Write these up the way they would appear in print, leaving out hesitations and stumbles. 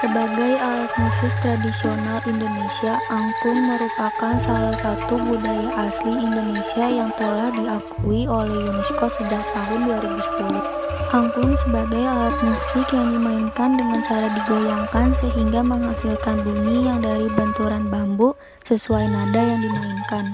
Sebagai alat musik tradisional Indonesia, angklung merupakan salah satu budaya asli Indonesia yang telah diakui oleh UNESCO sejak tahun 2010. Angklung sebagai alat musik yang dimainkan dengan cara digoyangkan sehingga menghasilkan bunyi yang dari benturan bambu sesuai nada yang dimainkan.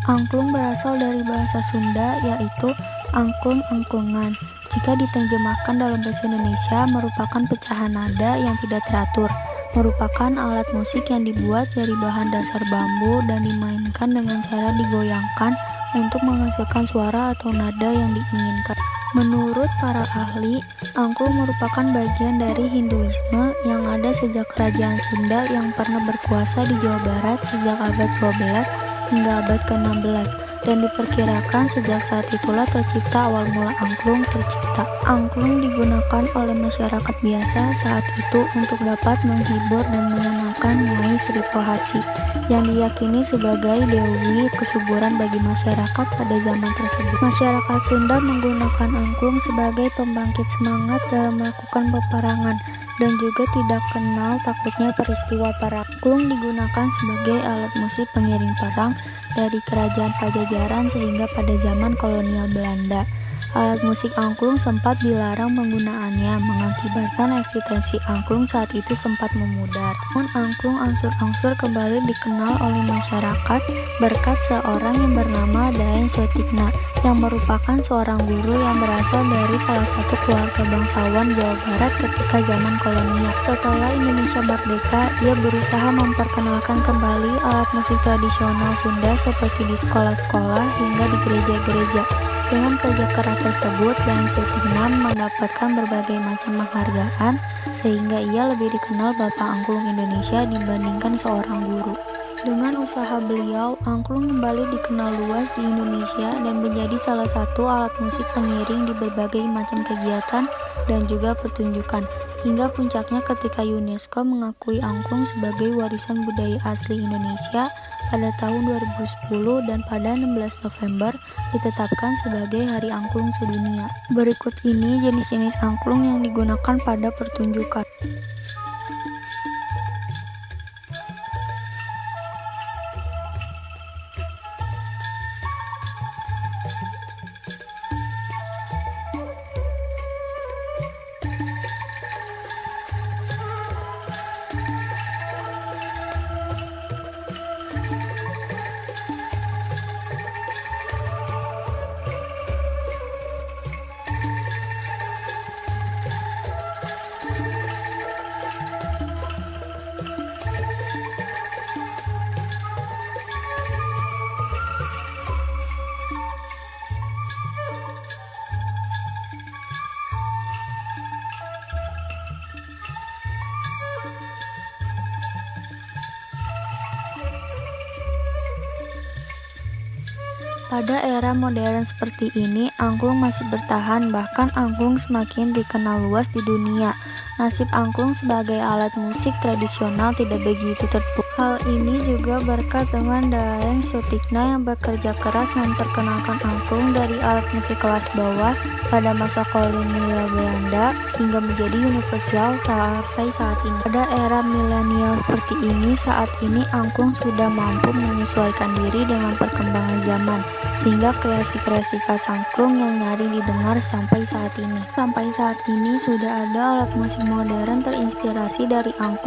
Angklung berasal dari bahasa Sunda yaitu angklung-angklungan. Jika diterjemahkan dalam bahasa Indonesia, merupakan pecahan nada yang tidak teratur, merupakan alat musik yang dibuat dari bahan dasar bambu dan dimainkan dengan cara digoyangkan untuk menghasilkan suara atau nada yang diinginkan. Menurut para ahli, angklung merupakan bagian dari Hinduisme yang ada sejak Kerajaan Sunda yang pernah berkuasa di Jawa Barat sejak abad 12 hingga abad ke-16. Dan diperkirakan sejak saat itulah tercipta awal mula angklung tercipta. Angklung digunakan oleh masyarakat biasa saat itu untuk dapat menghibur dan menyenangkan Nyai Sri Pohaci yang diyakini sebagai dewi kesuburan bagi masyarakat pada zaman tersebut. Masyarakat Sunda menggunakan angklung sebagai pembangkit semangat dalam melakukan peperangan dan juga tidak kenal takutnya peristiwa perang. Angklung digunakan sebagai alat musik pengiring perang dari kerajaan Pajajaran sehingga pada zaman kolonial Belanda. Alat musik angklung sempat dilarang penggunaannya, mengakibatkan eksistensi angklung saat itu sempat memudar. Namun angklung angsur-angsur kembali dikenal oleh masyarakat berkat seorang yang bernama Daeng Soetigna, yang merupakan seorang guru yang berasal dari salah satu keluarga bangsawan Jawa Barat ketika zaman kolonial. Setelah Indonesia merdeka, ia berusaha memperkenalkan kembali alat musik tradisional Sunda seperti di sekolah-sekolah hingga di gereja-gereja. Dengan kerja keras tersebut, Daeng Soetigna mendapatkan berbagai macam penghargaan sehingga ia lebih dikenal Bapak Angklung Indonesia dibandingkan seorang guru. Dengan usaha beliau, angklung kembali dikenal luas di Indonesia dan menjadi salah satu alat musik pengiring di berbagai macam kegiatan dan juga pertunjukan. Hingga puncaknya ketika UNESCO mengakui angklung sebagai warisan budaya asli Indonesia pada tahun 2010 dan pada 16 November ditetapkan sebagai Hari Angklung Sedunia. Berikut ini jenis-jenis angklung yang digunakan pada pertunjukan. Pada era modern seperti ini, angklung masih bertahan, bahkan angklung semakin dikenal luas di dunia. Nasib angklung sebagai alat musik tradisional tidak begitu terpuruk. Hal ini juga berkat dengan Daeng Soetigna yang bekerja keras memperkenalkan angklung dari alat musik kelas bawah pada masa kolonial Belanda hingga menjadi universal sampai saat ini. Pada era milenial seperti ini, saat ini angklung sudah mampu menyesuaikan diri dengan perkembangan zaman, sehingga kreasi-kreasi khas angklung yang nyaring didengar sampai saat ini. Sampai saat ini sudah ada alat musik modern terinspirasi dari angklung